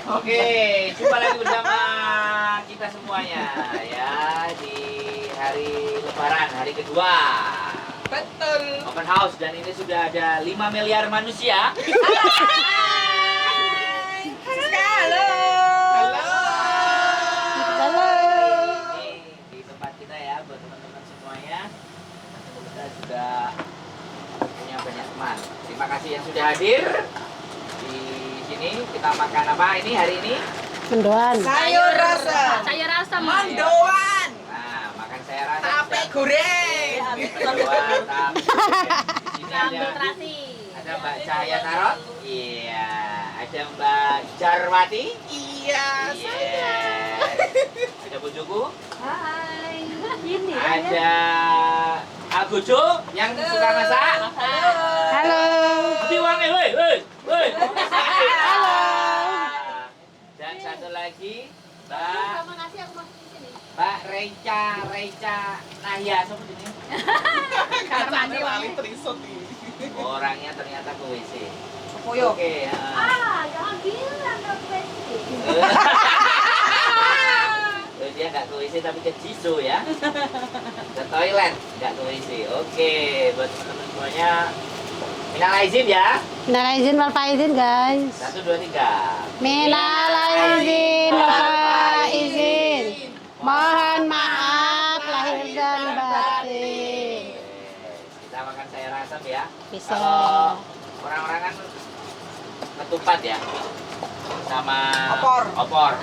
Oke, jumpa lagi bersama kita semuanya ya di hari Lebaran, hari kedua. Betul. Open house dan ini sudah ada 5 miliar manusia. Hai. Halo. Halo. Ini di tempat kita ya buat teman-teman semuanya. Kita juga punya banyak teman. Terima kasih yang sudah hadir di sini. Kita makan apa ini hari ini? Mendoan. Sayur rasa. Sayur asam. Mendoan. Nah, makan saya rasa. Tape goreng. Mendoan, tape. Di sini Sambal ada terasi. Ada Mbak Cahaya Tarot. Iya. Ada Mbak Jarwati. Iya. Iya. Ada Bojoku. Hai. Ini Ada Agojo yang suka masak. Halo. Tapi uangnya, woi, woi, woi. Halo. Dan satu lagi Terima kasih aku masuk di sini. Mbak Reica Nahya, siapa ini? Kacangnya lali trisut ini. Orangnya ternyata ke WC. Koyo. Oke. Jangan bilang ke WC. Dia nggak ke WC tapi ke Jisoo ya. Ke toilet, nggak ke WC. Oke, buat teman-teman semuanya. Minal aizin ya. Minal aizin wal faizin, guys. 1, 2, 3. Minal aizin wal faizin. Mohon maaf lahir dan batin. Kita makan sayur asam ya. Bisa. Kalau orang-orang kan ketupat ya. Sama opor.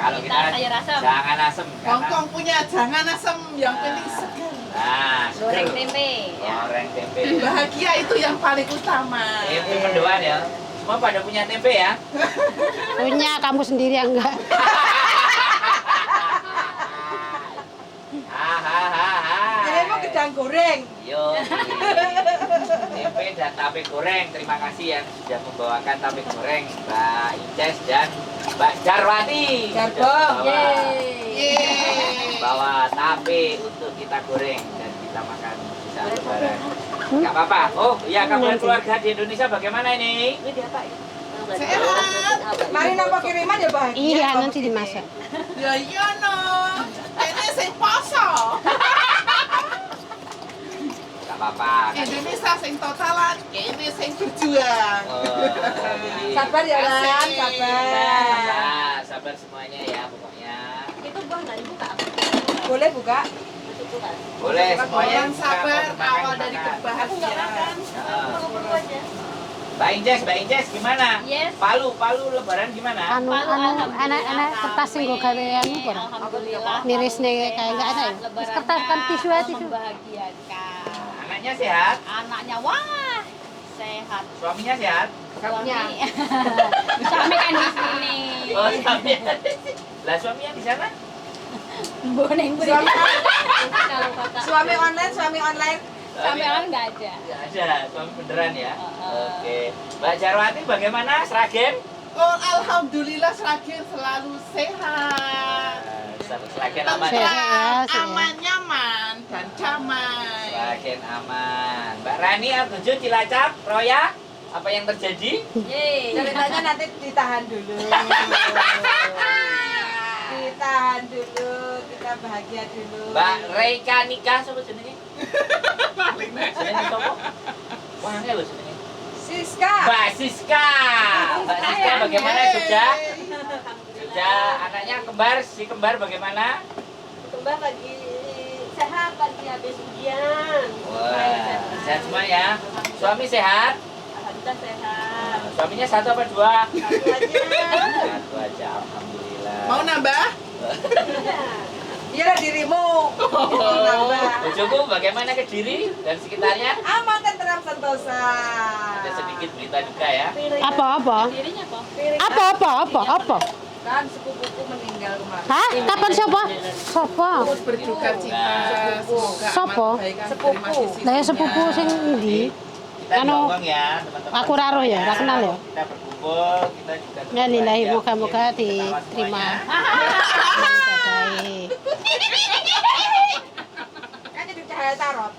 Kalau kita kita sayur asam. jangan asem. Hongkong punya jangan asam yang penting segar. Nah, Goreng tempe. Goreng tempe. Bahagia itu yang paling utama. Tempe mendoan ya. Semua pada punya tempe ya. Punya kamu sendiri yang enggak. Ini mau gedang goreng. Yo. Tempe dan tape goreng. Terima kasih yang sudah membawakan tape goreng, Mbak Inces dan Mbak Jarwati. Garbong. Yeay. Bawa tape untuk kita goreng dan kita makan di saat Lebaran. Enggak apa-apa. Oh, iya, kabar keluarga di Indonesia bagaimana ini? Sehat. Mari nampak kiriman ya bahagia. Iya, nanti dimasak. Ya iya no. Ini sing poso. Enggak apa-apa. Indonesia sing totalan, ini sing berjuang. Jadi Sabar ya Lan, sabar, sabar. sabar semuanya ya pokoknya. Itu buah nggak dibuka? Boleh buka? Masuk buka. Boleh semuanya. Orang sabar Buka, mau awal dimakan, dari dimakan. Aku nggak makan. kebahagiaan. Perlu aja. Mbak Inces gimana? Yes. Palu Lebaran gimana? Anak-anak kertas yang gue gawean itu. Alhamdulillah. Miris nih kayak enggak ada ya. Terus kertas kan tisu aja tisu. Membahagiakan. Anaknya sehat? Anaknya wah sehat. Suaminya sehat? Suami. Suami kan di sini. Oh, suaminya. Lah suaminya di sana? Boneng Suami, kalau kata. suami online. Sampai orang nggak ada. Nggak ada, suami beneran ya? Uh-uh. Oke. Mbak Jarwati bagaimana? Sragen? Oh, alhamdulillah Sragen selalu sehat. Sragen aman ya? Sehat. Aman, nyaman, dan damai. Sragen aman. Mbak Rani, Artujo, Cilacap, Roya, apa yang terjadi? Yeay. Ceritanya nanti ditahan dulu. Ditahan dulu, kita bahagia dulu. Mbak Reika nikah sama jenenge? Jenenge sapa? Wah, angel lho jenenge. Siska. Mbak Siska. Mbak Siska bagaimana Jogja? Jogja, anaknya kembar, si kembar bagaimana? Kembar lagi sehat lagi habis ujian. Wah, sehat semua ya. Suami sehat? Alhamdulillah sehat. Suaminya satu apa dua? Satu aja. Satu aja, alhamdulillah. Mau nambah? Iya dirimu. Mau nambah. Bojoku bagaimana Kediri dan sekitarnya? Aman, tenteram, sentosa. Ada sedikit berita duka ya. Apa? Dirinya apa? Apa? Kan sepupuku meninggal kemarin. Hah? Kapan siapa? Siapa? Terus berduka cita. Semoga Sopo? aman, baik, terima kasih. Lah ya sepupu sing ndi? Kita Anu, ngomong ya, teman-teman. aku raruh ya, ra kenal ya. Kita berkumpul, kita juga Ya lillahi berbahagia, moga-moga kita ketawa diterima. semuanya. Baik. Kan jadi cahaya tarot.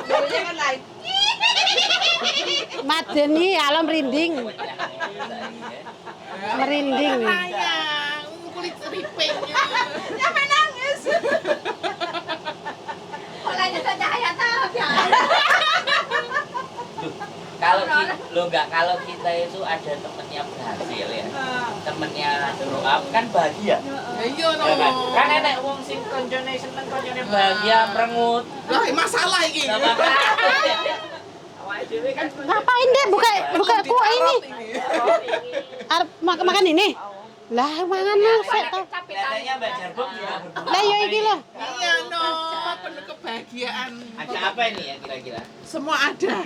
Dulunya kan lain. Madeni alam merinding. Merinding. Raya Siapa nangis? Mulainya saja ya tahu ya. Kalau kita itu ada temennya berhasil ya, temennya grow up kan bahagia. Iya no. Ya kan enek wong sing koncone seneng, koncone bahagia, merengut. Lah masalah iki. Gak apa-apa. Awake dhewe kan Ngapain deh buka kuah ini? Arep makan ini? Lah mangan lu sik to. kelihatannya Mbak Jarbong juga berbuat. Lah ya iki lho. Iya no, penuh kebahagiaan. Ada apa ini ya kira-kira? Semua ada.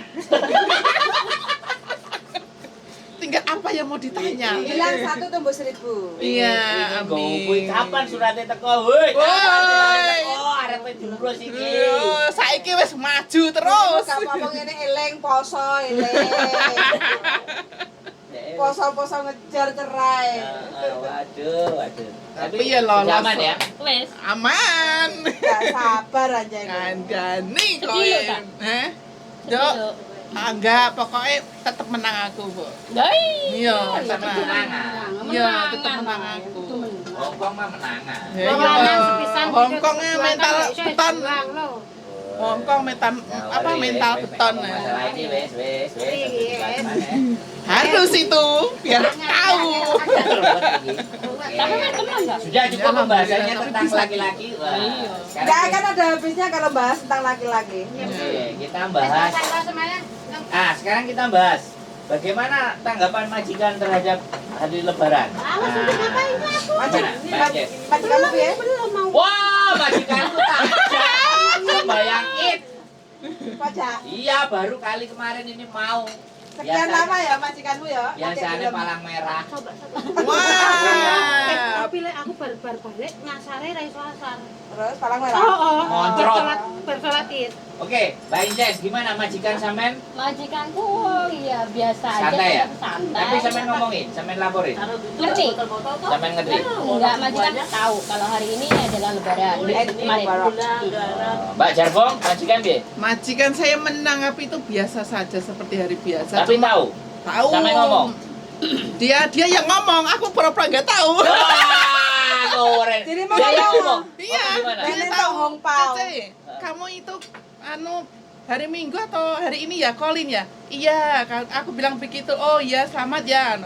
Tinggal apa yang mau ditanya? Bilang 1 tumbuh 1000. Iya, Kuwi amin. kapan suratnya teko? Woi, kapan Woi. suratnya teko? Arep jurus iki. Yo, saiki wis maju terus. Kamu ngomong ini eling poso eling. Poso-poso ngejar cerai. Waduh. Tapi ya lolos. Aman ya? Wes. Aman. Gak sabar aja ini. Kandani kok. Sedih lho, Kak. Heh. Yo, enggak, pokoknya tetap menang aku, Bu. Doi. Iya, Tetep tenang. menangan. Iya, tetap menang aku. Hongkong mah menangan. Ya, iya. Hongkongnya mental beton. Hongkong mental mental beton. Masalah ini wes. Harus itu biar tahu. Tapi kan teman enggak? Sudah cukup Ya, pembahasannya alhamdulillah. tentang laki-laki. Wah, sekarang Gak akan ada habisnya kalau bahas tentang laki-laki. Oke, kita bahas. Sekarang kita bahas bagaimana tanggapan majikan terhadap hari Lebaran. Majikanmu ya? Wah, majikanku tajam, sembayang Id. Pajak. Iya, baru kali kemarin ini mau. Sekian lama ya majikanmu ya? Biasanya palang merah. Wah. Tapi lek aku bar balik nyasare ra iso asar. Terus palang merah. Moncrot. Bersalat Id. Oke, Mbak Inces, gimana majikan sampean? Majikanku ya biasa aja, Santai ya? tetap santai. Tapi sampean ngomongin, sampean laporin. Ngerti? Sampean ngerti. Enggak, majikan tahu kalau hari ini adalah lebaran. Kemarin. Mbak Jarbong, majikan piye? Majikan saya menanggapi itu biasa saja seperti hari biasa. Tapi tahu. Tahu. Sampai ngomong. Dia yang ngomong, aku pura-pura nggak tahu. Wah, keren. Jadi mau Dia yang ngomong. ngomong. Iya, Gimana? dia Ini tahu. tuh hongpao. Cece, kamu itu hari Minggu atau hari ini ya Colin ya? Iya, aku bilang begitu. Oh iya, selamat ya.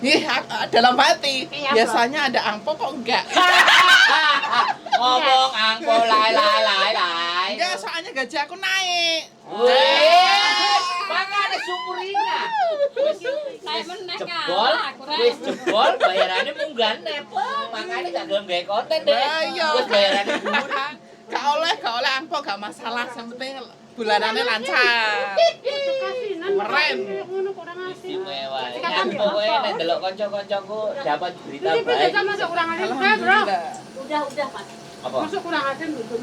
Ih, dalam hati. Biasanya ada angpo kok enggak? Ngomong angko lai. Enggak, soalnya gaji aku naik. Wih, makanya syukurina. Saya meneh Jebol, wis jebol bayarannya munggah nepo. Makanya gak gelem gawe konten deh. Lah, iya. Wis bayarannya dhuwur. Gak oleh angpo gak masalah. Yang penting bulanannya lancar. Keren. Ngono kok ora ngasih. Istimewa. Ya pokoknya nek delok kanca-kancaku dapat berita Tapi baik. kita masuk kurang ajar, Bro. Alhamdulillah. Udah, Pak. Apa? Masuk kurang ajar dulu.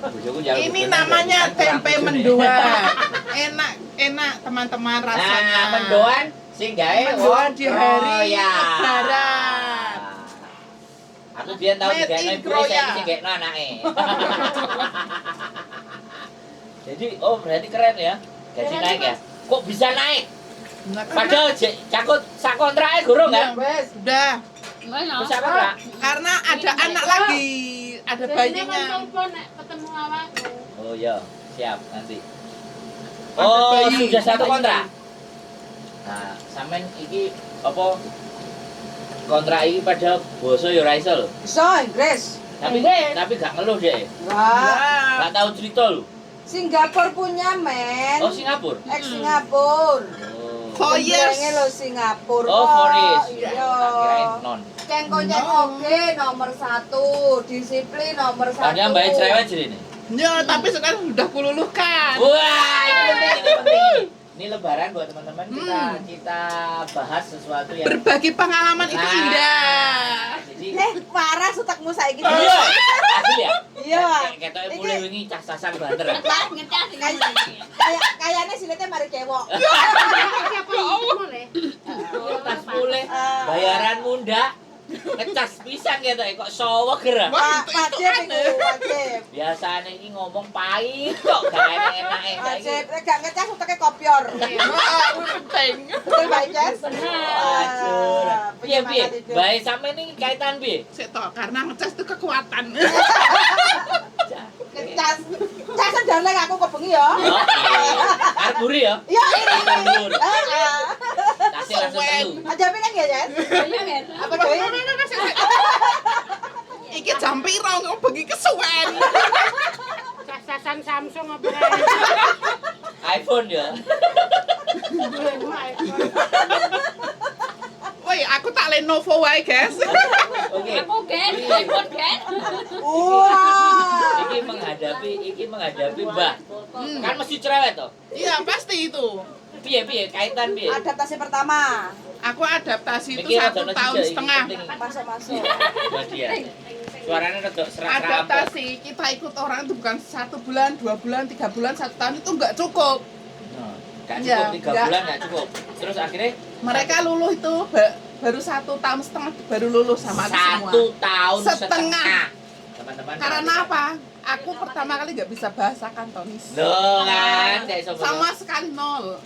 Bojoku jaluk Ini bener, namanya kan tempe kurang bojone. mendoan. Enak teman-teman rasanya. Nah, mendoan sing gawe Mendoan di hari ya. Lebaran. Aku biyen tau Made digawene in bule Kroya. saiki sing gawekno anake. Jadi berarti keren ya. Gaji naik ya. Kok bisa naik? Nah, Padahal cakut sak kontrake gurung kan? Wes. udah Wis sak kontrak. karena ada anak lagi, ada bayinya. Telepon nek ketemu awakku. Oh iya, siap nanti. Ada Oh, bayi. sudah satu kontrak. Nah, sampean iki apa kontrak iki pada basa ya ora iso lho. Bisa Inggris. Tapi gak ngeluh deh. Wah. Gak tahu cerita lho. Singapura punya men. Oh, Singapura. Ex Singapura. Oh. 4 years. Jenenge lo Singapura. Oh, kok. 4 years. Iya. Kirain non. Cengkoknya oke nomor 1, disiplin nomor 1. Padahal mbak cerewet jadi nih. Ya, tapi sekarang sudah kululuhkan. Wah, ini penting. Ini lebaran buat teman-teman kita bahas sesuatu yang Berbagi pengalaman itu Nah, indah. Jadi Parah sutakmu saiki. iya, asli ya. Iya. Ketoke mulai wingi cas-casan banter. Kayaknya silete mari cewek. Siapa ini boleh? Tas mulai bayaran munda. Ngecas pisan gitu kok sowek gerak. Wajib itu, wajib. Biasanya ini ngomong pahit kok gak enak-enake Wajib, gak ngecas utake kopior. Penting. Betul Mbak Ijaz? Wajur. Piye piye piye. Bae sampe ini kaitan piye? Sik toh, karena ngecas itu kekuatan. Cas. Casan dalek aku kebengi ya. Oh, iya. Arep buri ya? Iya, Akan dhuwur. Heeh. Kasih langsung telu. Aja pengen ya, Jas? Apa coy? Iki jam piro kok bengi kesuwen. Cacasan Samsung apa iPhone ya. Woi, aku tak Lenovo wae, guys. Oke. Aku kan, iPhone kan. Wah. Iki menghadapi Mbah. Kan mesti cerewet toh. Iya, pasti itu. Piye kaitan piye? Adaptasi pertama. Aku adaptasi itu Mikir 1 rada tahun sijik, iki setengah. penting. Masuk-masuk. Buat dia. Suaranya rada serak-serak. Adaptasi kita ikut orang itu bukan 1 bulan, 2 bulan, 3 bulan, 1 tahun itu nggak cukup. Gak Iya, cukup 3 enggak. bulan gak cukup. Terus akhirnya Mereka luluh itu baru 1 tahun setengah baru lulus sama aku semua. 1 tahun Setengah. setengah. Teman-teman. Karena apa? Aku pertama kali nggak bisa bahasa Kantonis. Loh kan, gak iso Sama sekali nol.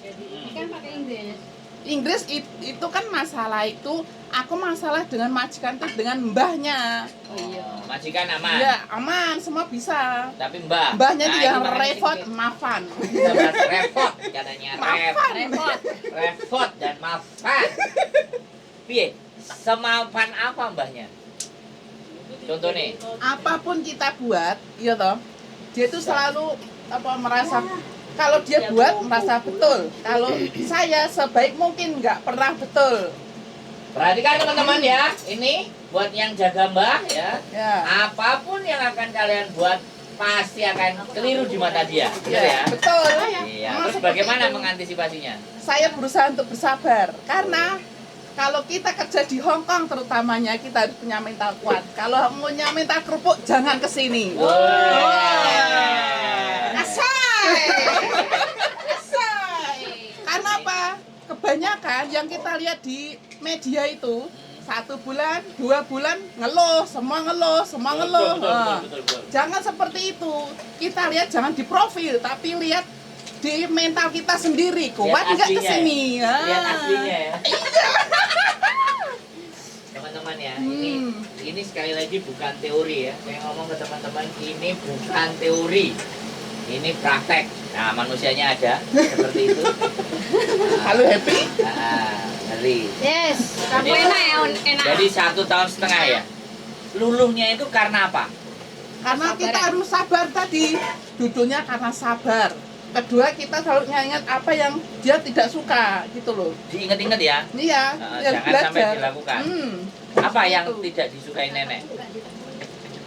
Kan pakai Inggris. Inggris itu kan masalah itu, aku masalah dengan majikan itu dengan mbahnya. Oh, majikan aman. Ya aman, semua bisa. Tapi Mbah. Mbahnya itu ini yang makanya repot, sing- mafan. Kita bahas repot katanya Mafan. repot dan mafan. Piye? Semapan apa mbahnya? Contoh nih. Apapun kita buat, iya toh, dia itu selalu merasa kalau dia buat merasa betul. Kalau saya sebaik mungkin nggak pernah betul. Perhatikan teman-teman ya. Ini buat yang jaga Mbah ya. Ya. Apapun yang akan kalian buat pasti akan keliru di mata dia. Benar ya? Betul. Iya. Memang Terus seperti bagaimana itu. mengantisipasinya? Saya berusaha untuk bersabar karena kalau kita kerja di Hong Kong terutamanya kita harus punya mental kuat. Kalau punya mental kerupuk jangan kesini. Asai. Karena apa? Kebanyakan yang kita lihat di media itu 1 bulan, 2 bulan ngeluh, semua ngeluh. Betul. Jangan seperti itu. Kita lihat jangan di profil, tapi lihat di mental kita sendiri. Kuat Lihat nggak aslinya kesini? ya. Lihat aslinya ya. Teman-teman ya, ini sekali lagi bukan teori ya. Saya ngomong ke teman-teman, ini bukan teori. Ini praktek. Nah, manusianya ada seperti itu. Halo happy? Ngeri. Yes, kamu Jadi- enak ya, enak. Jadi 1 tahun setengah ya. Luluhnya itu karena apa? Karena kita harus sabar tadi. Duduknya karena sabar. Kedua kita selalu ingat apa yang dia tidak suka gitu loh. Diingat-ingat ya. Iya, yang Jangan sampai dilakukan. Apa yang Gitu. tidak disukai nenek?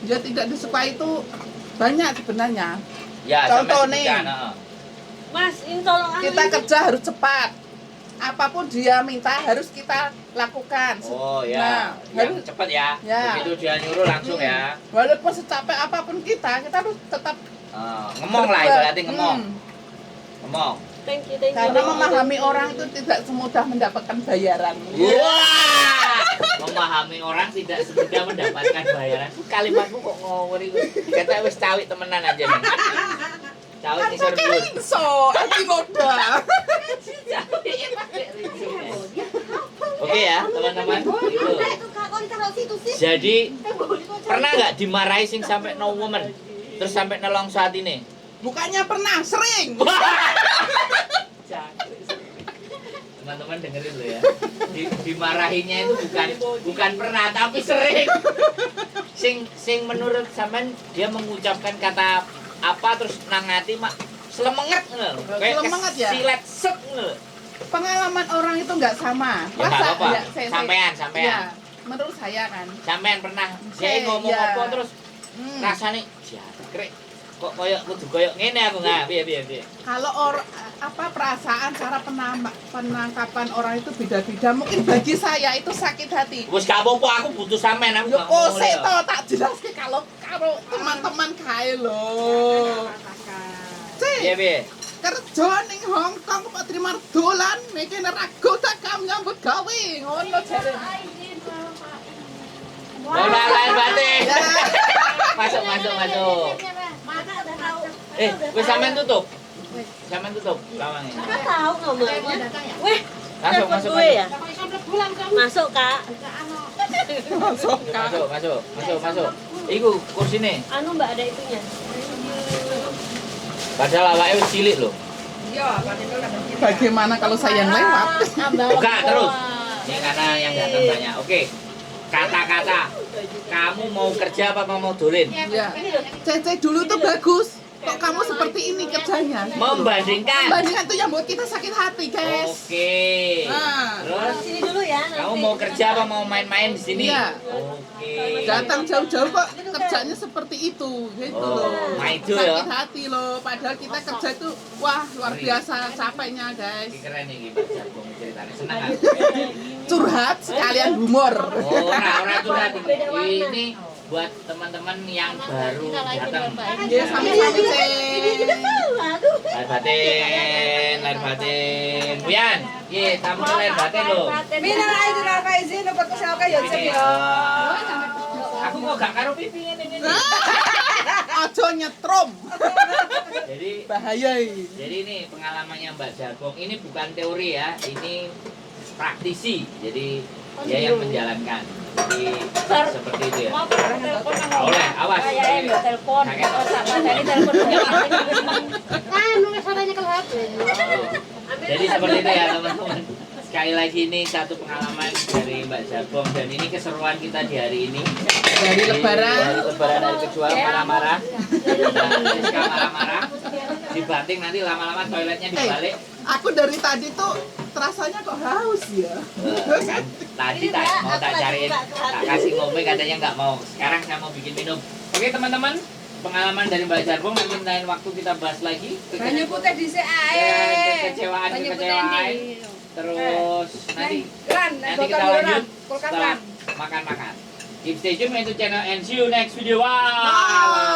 Dia tidak disukai itu banyak sebenarnya. Ya, Contoh sampai nih. sebutkan, heeh. Mas, ini tolong Kita kerja harus cepat. Apapun dia minta harus kita lakukan. Oh ya, Nah, yang harus- cepat ya. Ya. Begitu dia nyuruh langsung ya. Walaupun secapek apapun kita harus tetap Ngomong lah ibaratnya ngomong. Ngomong. Thank you, thank you. Karena memahami orang itu tidak semudah mendapatkan bayaran. Wah, memahami orang tidak semudah mendapatkan bayaran. Kalimatmu kok ngomong itu. Kata wis cawik temenan aja nih. Cawik Kan nih sur pakai blur. rinso, anti noda. Oke ya, teman-teman. Itu. Jadi pernah nggak dimarahi sing sampai no woman? Terus sampai nelong saat ini? Bukannya pernah, sering. Teman-teman dengerin lo ya. Dimarahinya itu bukan pernah tapi sering. Sing menurut sampean dia mengucapkan kata apa terus nang hati mak selemenget ngono lho. Kayak Selemenget ya? silet set ngono lho. Pengalaman orang itu nggak sama. Ya nggak apa-apa. Sampean. Ya, menurut saya kan. Sampean pernah dia Saya, ngomong ya. apa terus rasane jangkrik. Kok koyo kudu koyo ngene aku nggak piye. Kalau perasaan cara penangkapan orang itu beda-beda. Mungkin bagi saya itu sakit hati. Wis gak apa-apa aku butuh sampean aku Yo nggak ngomong kose lho. to tak jelaske kalau teman-teman kae lho. Piye. Kerja ning Hong Kong kok terima dolan mikir rago tak kam nyambut gawe ngono jare. Bola lain batin. Ya. Masuk. Wis sampean tutup. Sampean tutup lawangnya. Tahu nggak, Mas? Weh, Masuk, masuk, gue ya. masuk. Masuk, Kak. Masuk, masuk. Iku kursine. Anu Mbak ada itunya. Padahal awake wis cilik lho. Iya, padahal ada kita. Bagaimana kalau saya yang lewat? Buka terus. Ini karena yang datang banyak. Oke. Kata-kata. Kamu mau kerja apa mau dolen? Ya. Cece dulu tuh bagus. Kok kamu seperti ini kerjanya? Membandingkan. Bandingan tuh yang buat kita sakit hati, guys. Oke. Nah. Terus Sini dulu ya nanti. kamu mau kerja apa mau main-main di sini? Iya. Oke. Datang jauh-jauh kok kerjanya seperti itu, gitu Oh, loh. maido ya. Sakit hati loh. Padahal kita kerja itu, wah luar biasa capeknya, guys. Ini keren nih Mbak Jagung ceritanya. Senang kan? Curhat sekalian humor. Oh, orang curhat. Ini buat teman-teman yang baru datang. Ya sama-sama, Cek. Lahir batin, lahir batin. Wian, iya, tamu lahir batin loh. Minal aidin wal faizin obat kesehatan ya Cek Ini, ya. aku mau gak karo pipi ini. Ajo nyetrum. Jadi Bahaya. Jadi ini pengalamannya Mbak Jagung. Ini bukan teori ya, ini praktisi. Jadi dia yang menjalankan. Jadi seperti itu ya. Oleh, awas. telepon. Kakek. Tadi telepon Jadi seperti itu ya teman-teman. Sekali lagi ini satu pengalaman dari Mbak Jagung dan ini keseruan kita di hari ini. Dari lebaran. Dari lebaran dari kejual marah-marah. Dan Rizka marah-marah. Dibanting nanti lama-lama toiletnya dibalik. Aku dari tadi tuh terasanya kok haus ya. Kan tadi tak cariin, tak kasih ngopi katanya nggak mau. Sekarang saya mau bikin minum. Oke teman-teman, pengalaman dari Mbak Jagung nanti lain waktu kita bahas lagi. Banyu putih dhisik Ya, ae. kekecewaan. Banyu putih ini. Terus nanti Ran, nanti kita botol lanjut kulkas setelah ran. makan-makan. Keep stay tune into channel and see you next video. Wow. Bye.